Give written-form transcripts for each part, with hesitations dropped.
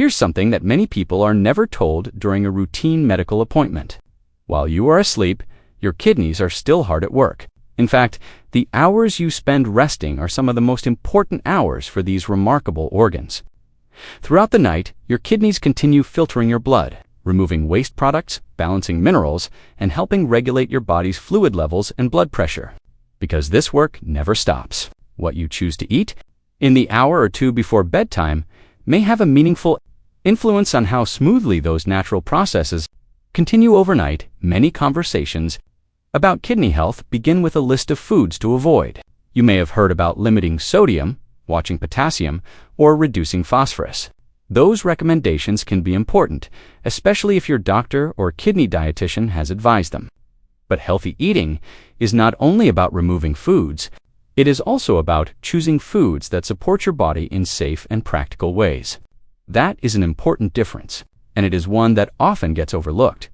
Here's something that many people are never told during a routine medical appointment. While you are asleep, your kidneys are still hard at work. In fact, the hours you spend resting are some of the most important hours for these remarkable organs. Throughout the night, your kidneys continue filtering your blood, removing waste products, balancing minerals, and helping regulate your body's fluid levels and blood pressure. Because this work never stops. What you choose to eat in the hour or two before bedtime may have a meaningful influence on how smoothly those natural processes continue overnight. Many conversations about kidney health begin with a list of foods to avoid. You may have heard about limiting sodium, watching potassium, or reducing phosphorus. Those recommendations can be important, especially if your doctor or kidney dietitian has advised them. But healthy eating is not only about removing foods, it is also about choosing foods that support your body in safe and practical ways. That is an important difference, and it is one that often gets overlooked.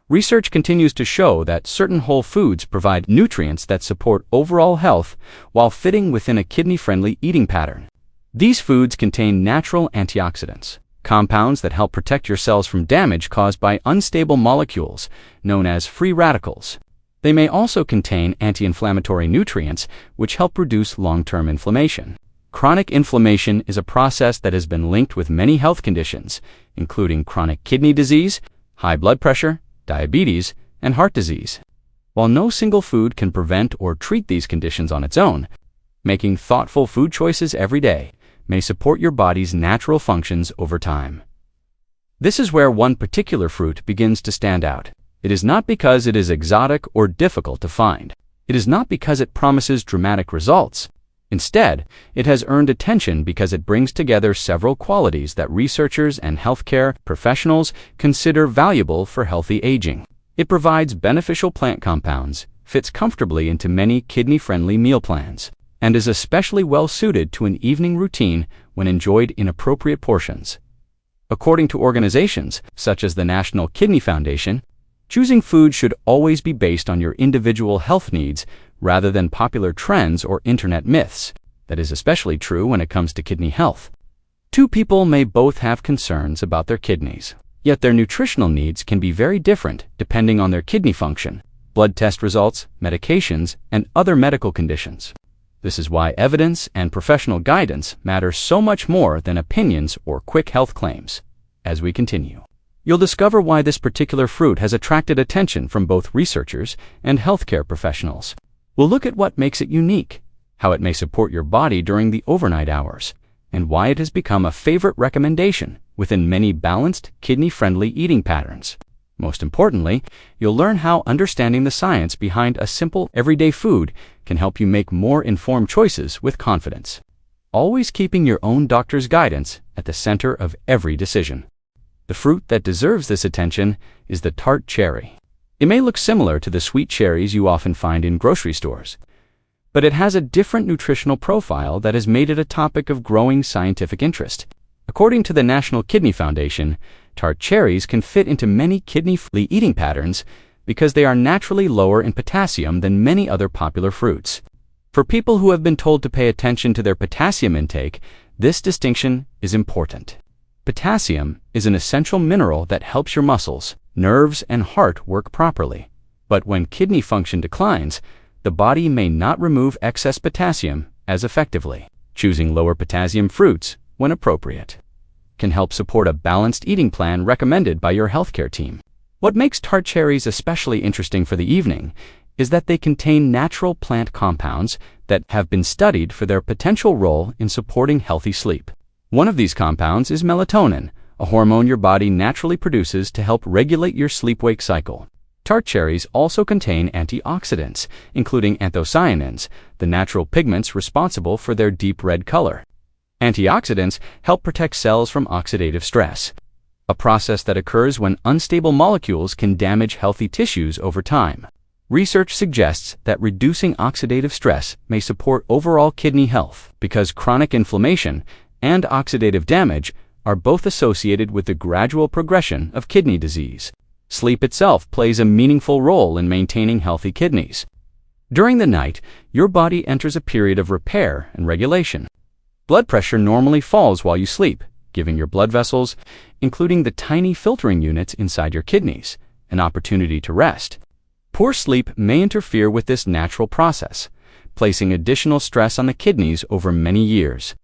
Research continues to show that certain whole foods provide nutrients that support overall health while fitting within a kidney-friendly eating pattern. These foods contain natural antioxidants, compounds that help protect your cells from damage caused by unstable molecules known as free radicals. They may also contain anti-inflammatory nutrients which help reduce long-term inflammation. Chronic inflammation is a process that has been linked with many health conditions, including chronic kidney disease, high blood pressure, diabetes, and heart disease. While no single food can prevent or treat these conditions on its own, making thoughtful food choices every day may support your body's natural functions over time. This is where one particular fruit begins to stand out. It is not because it is exotic or difficult to find. It is not because it promises dramatic results. Instead, it has earned attention because it brings together several qualities that researchers and healthcare professionals consider valuable for healthy aging. It provides beneficial plant compounds, fits comfortably into many kidney-friendly meal plans, and is especially well suited to an evening routine when enjoyed in appropriate portions. According to organizations such as the National Kidney Foundation, choosing food should always be based on your individual health needs rather than popular trends or internet myths. That is especially true when it comes to kidney health. Two people may both have concerns about their kidneys, yet their nutritional needs can be very different depending on their kidney function, blood test results, medications, and other medical conditions. This is why evidence and professional guidance matter so much more than opinions or quick health claims. As we continue, you'll discover why this particular fruit has attracted attention from both researchers and healthcare professionals. We'll look at what makes it unique, how it may support your body during the overnight hours, and why it has become a favorite recommendation within many balanced, kidney-friendly eating patterns. Most importantly, you'll learn how understanding the science behind a simple, everyday food can help you make more informed choices with confidence, always keeping your own doctor's guidance at the center of every decision. The fruit that deserves this attention is the Tart cherry. It may look similar to the sweet cherries you often find in grocery stores, but it has a different nutritional profile that has made it a topic of growing scientific interest. According to the National Kidney Foundation, Tart cherries can fit into many kidney-friendly eating patterns because they are naturally lower in potassium than many other popular fruits. For people who have been told to pay attention to their potassium intake, this distinction is important. Potassium is an essential mineral that helps your muscles, nerves, and heart work properly. But when kidney function declines, the body may not remove excess potassium as effectively. Choosing lower potassium fruits, when appropriate, can help support a balanced eating plan recommended by your healthcare team. What makes Tart cherries especially interesting for the evening is that they contain natural plant compounds that have been studied for their potential role in supporting healthy sleep. One of these compounds is melatonin, a hormone your body naturally produces to help regulate your sleep-wake cycle. Tart cherries also contain antioxidants, including anthocyanins, the natural pigments responsible for their deep red color. Antioxidants help protect cells from oxidative stress, a process that occurs when unstable molecules can damage healthy tissues over time. Research suggests that reducing oxidative stress may support overall kidney health because chronic inflammation and oxidative damage are both associated with the gradual progression of kidney disease. Sleep itself plays a meaningful role in maintaining healthy kidneys. During the night, your body enters a period of repair and regulation. Blood pressure normally falls while you sleep, giving your blood vessels, including the tiny filtering units inside your kidneys, an opportunity to rest. Poor sleep may interfere with this natural process, placing additional stress on the kidneys over many years.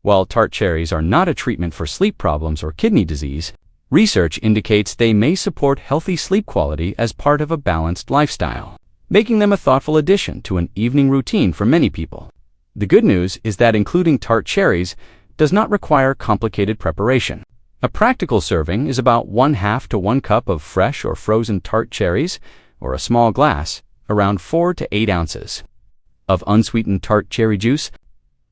While Tart cherries are not a treatment for sleep problems or kidney disease, research indicates they may support healthy sleep quality as part of a balanced lifestyle, making them a thoughtful addition to an evening routine for many people. The good news is that including Tart cherries does not require complicated preparation. A practical serving is about 1/2 to 1 cup of fresh or frozen Tart cherries, or a small glass, around 4 to 8 ounces, of unsweetened Tart cherry juice.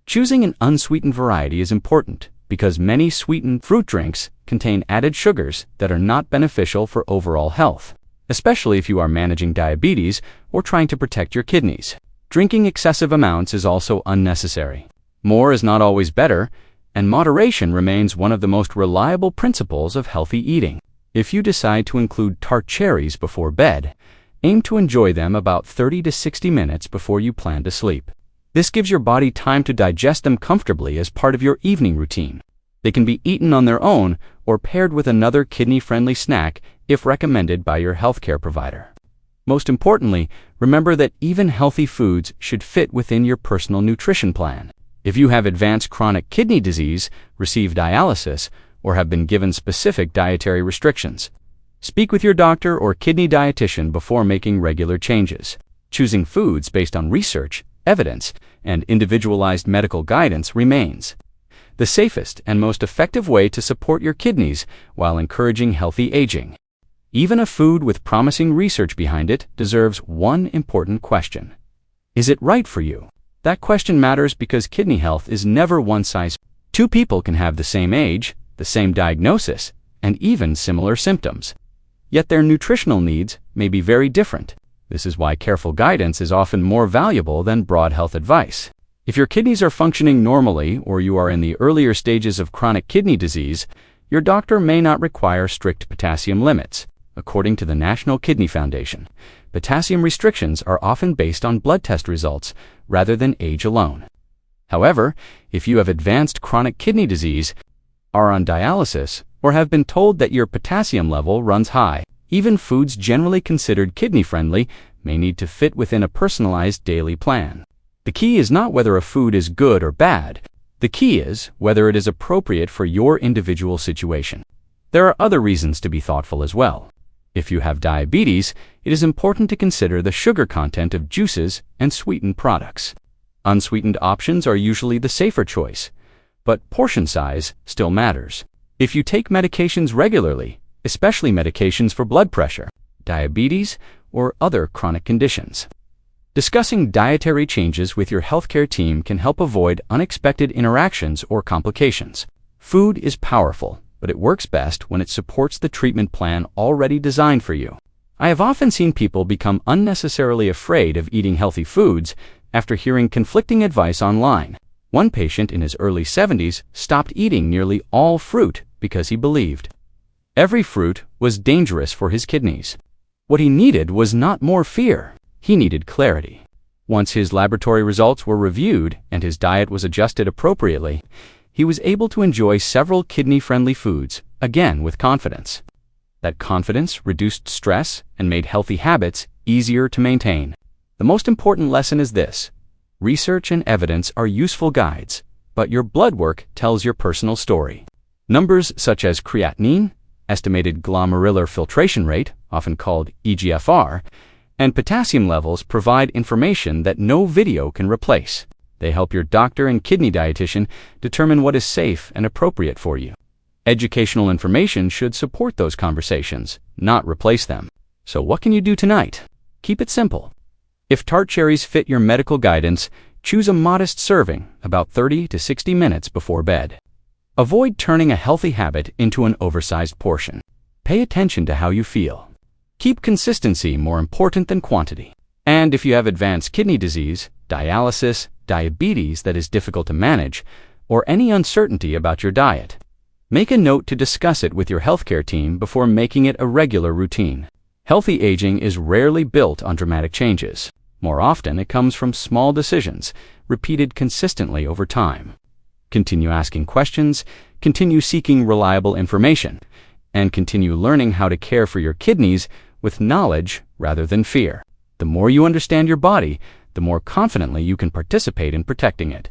Choosing an unsweetened variety is important because many sweetened fruit drinks contain added sugars that are not beneficial for overall health, especially if you are managing diabetes or trying to protect your kidneys. Drinking excessive amounts is also unnecessary. More is not always better, and moderation remains one of the most reliable principles of healthy eating. If you decide to include Tart cherries before bed, aim to enjoy them about 30 to 60 minutes before you plan to sleep. This gives your body time to digest them comfortably as part of your evening routine. They can be eaten on their own or paired with another kidney-friendly snack if recommended by your healthcare provider. Most importantly, remember that even healthy foods should fit within your personal nutrition plan. If you have advanced chronic kidney disease, receive dialysis, or have been given specific dietary restrictions, speak with your doctor or kidney dietitian before making regular changes. Choosing foods based on research, evidence, and individualized medical guidance remains the safest and most effective way to support your kidneys while encouraging healthy aging. Even a food with promising research behind it deserves one important question. Is it right for you? That question matters because kidney health is never one size. Two people can have the same age, the same diagnosis, and even similar symptoms. Yet their nutritional needs may be very different. This is why careful guidance is often more valuable than broad health advice. If your kidneys are functioning normally or you are in the earlier stages of chronic kidney disease, your doctor may not require strict potassium limits. According to the National Kidney Foundation, potassium restrictions are often based on blood test results rather than age alone. However, if you have advanced chronic kidney disease, are on dialysis, or have been told that your potassium level runs high, even foods generally considered kidney-friendly may need to fit within a personalized daily plan. The key is not whether a food is good or bad. The key is whether it is appropriate for your individual situation. There are other reasons to be thoughtful as well. If you have diabetes, it is important to consider the sugar content of juices and sweetened products. Unsweetened options are usually the safer choice, but portion size still matters. If you take medications regularly, especially medications for blood pressure, diabetes, or other chronic conditions, discussing dietary changes with your healthcare team can help avoid unexpected interactions or complications. Food is powerful, but it works best when it supports the treatment plan already designed for you. I have often seen people become unnecessarily afraid of eating healthy foods after hearing conflicting advice online. One patient in his early 70s stopped eating nearly all fruit because he believed every fruit was dangerous for his kidneys. What he needed was not more fear. He needed clarity. Once his laboratory results were reviewed and his diet was adjusted appropriately, he was able to enjoy several kidney-friendly foods, again with confidence. That confidence reduced stress and made healthy habits easier to maintain. The most important lesson is this: research and evidence are useful guides, but your blood work tells your personal story. Numbers such as creatinine, estimated glomerular filtration rate, often called eGFR, and potassium levels provide information that no video can replace. They help your doctor and kidney dietitian determine what is safe and appropriate for you. Educational information should support those conversations, not replace them. So what can you do tonight? Keep it simple. If Tart cherries fit your medical guidance, choose a modest serving, about 30 to 60 minutes before bed. Avoid turning a healthy habit into an oversized portion. Pay attention to how you feel. Keep consistency more important than quantity. And if you have advanced kidney disease, dialysis, diabetes that is difficult to manage, or any uncertainty about your diet, make a note to discuss it with your healthcare team before making it a regular routine. Healthy aging is rarely built on dramatic changes. More often, it comes from small decisions, repeated consistently over time. Continue asking questions, Continue seeking reliable information, and continue learning how to care for your kidneys with knowledge rather than fear. The more you understand your body, the more confidently you can participate in protecting it.